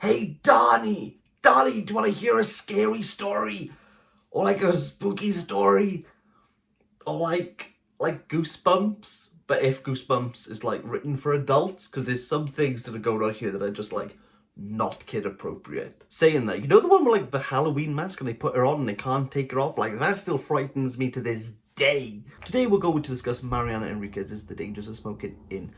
Hey, Donnie, do you want to hear a scary story? Or like a spooky story? Or like Goosebumps? But if Goosebumps is like written for adults, because there's some things that are going on here that are just like not kid appropriate. Saying that, you know the one with like the Halloween mask and they put her on and they can't take her off? Like that still frightens me to this day. Today we're going to discuss Mariana Enriquez's The Dangers of Smoking in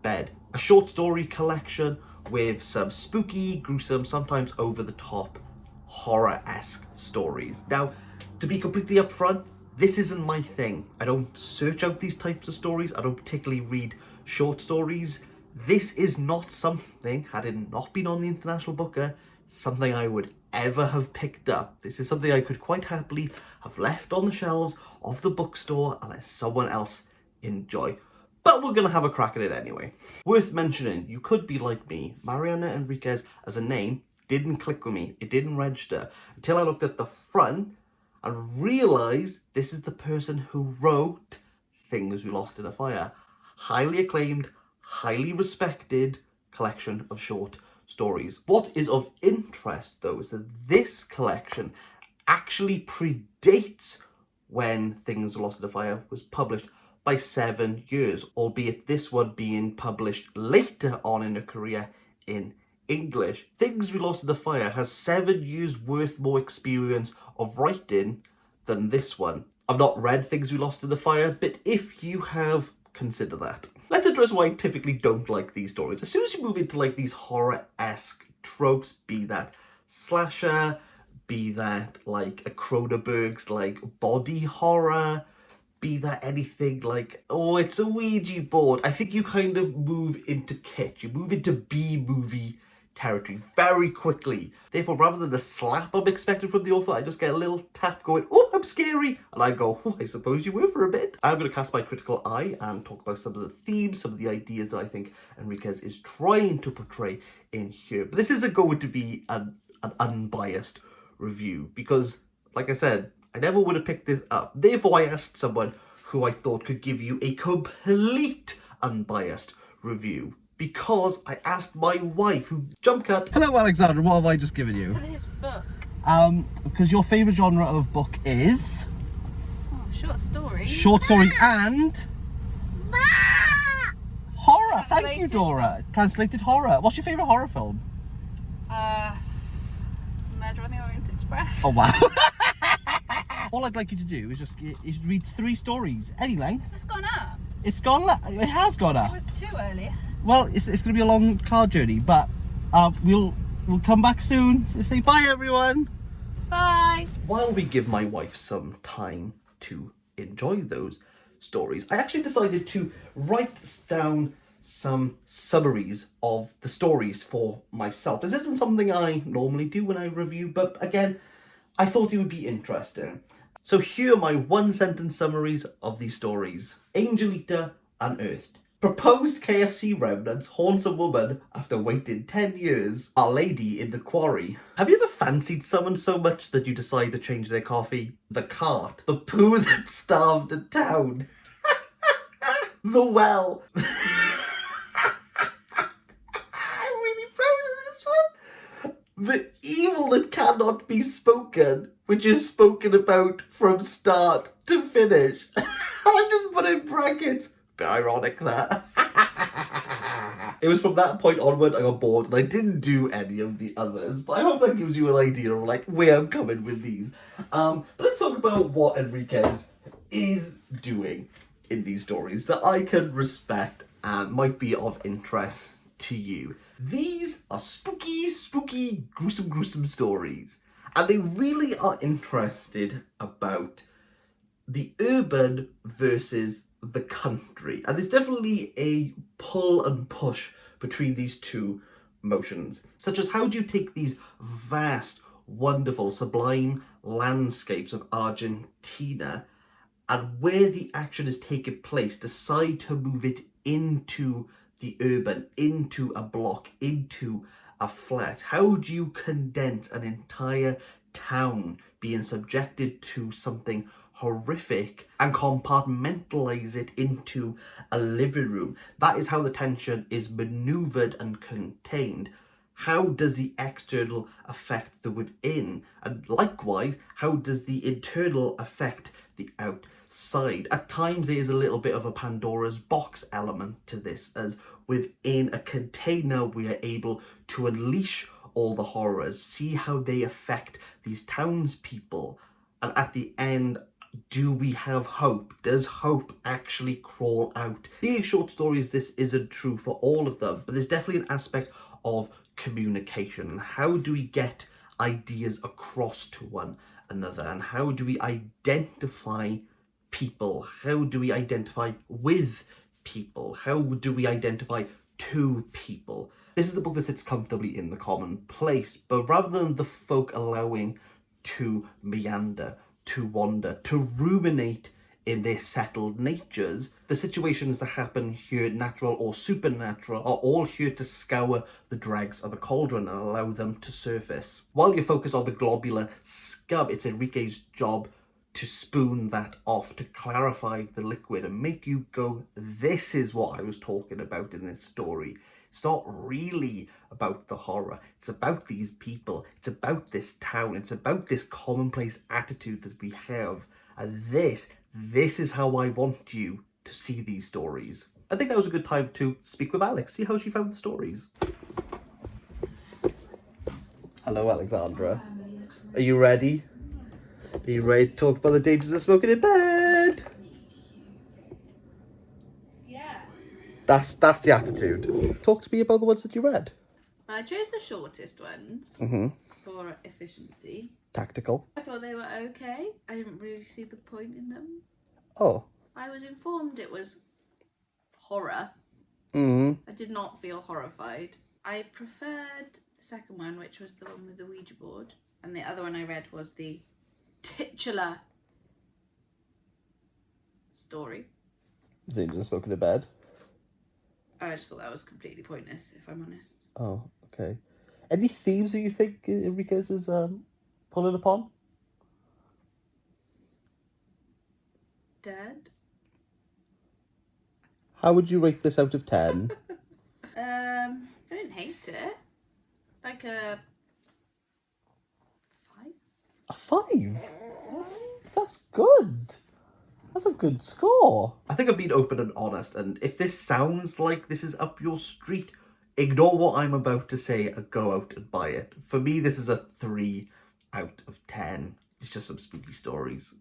Bed, a short story collection with some spooky, gruesome, sometimes over-the-top, horror-esque stories. Now, to be completely upfront, this isn't my thing. I don't search out these types of stories. I don't particularly read short stories. This is not something, had it not been on the International Booker, something I would ever have picked up. This is something I could quite happily have left on the shelves of the bookstore and let someone else enjoy. But we're going to have a crack at it anyway. Worth mentioning, you could be like me. Mariana Enriquez as a name didn't click with me. It didn't register until I looked at the front and realised this is the person who wrote Things We Lost in a Fire. Highly acclaimed, highly respected collection of short stories. What is of interest though is that this collection actually predates when Things We Lost in a Fire was published by 7 years, albeit this one being published later on in her career in English. Things We Lost in the Fire has 7 years worth more experience of writing than this one. I've not read Things We Lost in the Fire, but if you have, consider that. Let's address why I typically don't like these stories. As soon as you move into like these horror-esque tropes, be that slasher, be that like a Cronenberg's like body horror, be that anything like, oh, it's a Ouija board, I think you kind of move into kitsch. You move into B-movie territory very quickly. Therefore, rather than the slap I'm expecting from the author, I just get a little tap going, oh, I'm scary. And I go, oh, I suppose you were for a bit. I'm going to cast my critical eye and talk about some of the themes, some of the ideas that I think Enriquez is trying to portray in here. But this isn't going to be an unbiased review because, like I said, I never would have picked this up. Therefore, I asked someone who I thought could give you a complete unbiased review. Because I asked my wife, who jump cut. Hello, Alexandra. What have I just given you? This book. Because your favourite genre of book is Short stories. Short stories and horror. Thank you, Translated. Dora. Translated horror. What's your favourite horror film? Murder on the Orient Express. Oh wow. All I'd like you to do is just read 3 stories, any length. It's gone up. It's gone. It has gone up. It was 2 earlier. Well, it's going to be a long car journey, but we'll come back soon. So say bye, everyone. Bye. While we give my wife some time to enjoy those stories, I actually decided to write down some summaries of the stories for myself. This isn't something I normally do when I review, but again, I thought it would be interesting. So here are my 1-sentence summaries of these stories. Angel Eater Unearthed. Proposed KFC remnants haunts a woman after waiting 10 years. Our Lady in the Quarry. Have you ever fancied someone so much that you decide to change their coffee? The Cart. The poo that starved a town. The Well. I'm really proud of this one. The Evil that cannot be spoken, which is spoken about from start to finish. I just put in brackets. Bit ironic that. It was from that point onward I got bored and I didn't do any of the others, but I hope that gives you an idea of like where I'm coming with these. But let's talk about what Enriquez is doing in these stories that I can respect and might be of interest to you. These are spooky, gruesome stories, and they really are interested about the urban versus the country, and there's definitely a pull and push between these two motions, such as how do you take these vast, wonderful, sublime landscapes of Argentina and where the action is taking place, decide to move it into the urban, into a block, into a flat. How do you condense an entire town being subjected to something horrific and compartmentalize it into a living room? That is how the tension is maneuvered and contained. How does the external affect the within? And likewise, how does the internal affect the outside? At times there is a little bit of a Pandora's box element to this, as within a container we are able to unleash all the horrors, see how they affect these townspeople, and at the end, do we have hope? Does hope actually crawl out? Being short stories, this isn't true for all of them, but there's definitely an aspect of communication. And how do we get ideas across to one another? And how do we identify people? How do we identify with people? How do we identify to people? This is the book that sits comfortably in the commonplace, but rather than the folk allowing to meander, to wander, to ruminate in their settled natures, the situations that happen here, natural or supernatural, are all here to scour the dregs of the cauldron and allow them to surface. While you focus on the globular scum, it's Enrique's job to spoon that off, to clarify the liquid and make you go, this is what I was talking about in this story. It's not really about the horror. It's about these people. It's about this town. It's about this commonplace attitude that we have. And this is how I want you to see these stories. I think that was a good time to speak with Alex, see how she found the stories. Hello, Alexandra. Are you ready? Are you ready to talk about the dangers of smoking in bed? Yeah. That's the attitude. Talk to me about the ones that you read. I chose the shortest ones for efficiency. Tactical. I thought they were okay. I didn't really see the point in them. Oh. I was informed it was horror. I did not feel horrified. I preferred the second one, which was the one with the Ouija board. And the other one I read was the titular story. The dangers of smoking in bed. I just thought that was completely pointless, if I'm honest. Oh, okay. Any themes that you think Enriquez is pulling upon? Dead. How would you rate this out of 10? I didn't hate it. Like a 5. A 5? That's good. That's a good score. I think I've been open and honest, and if this sounds like this is up your street, ignore what I'm about to say and go out and buy it. For me, this is a 3 out of 10. It's just some spooky stories.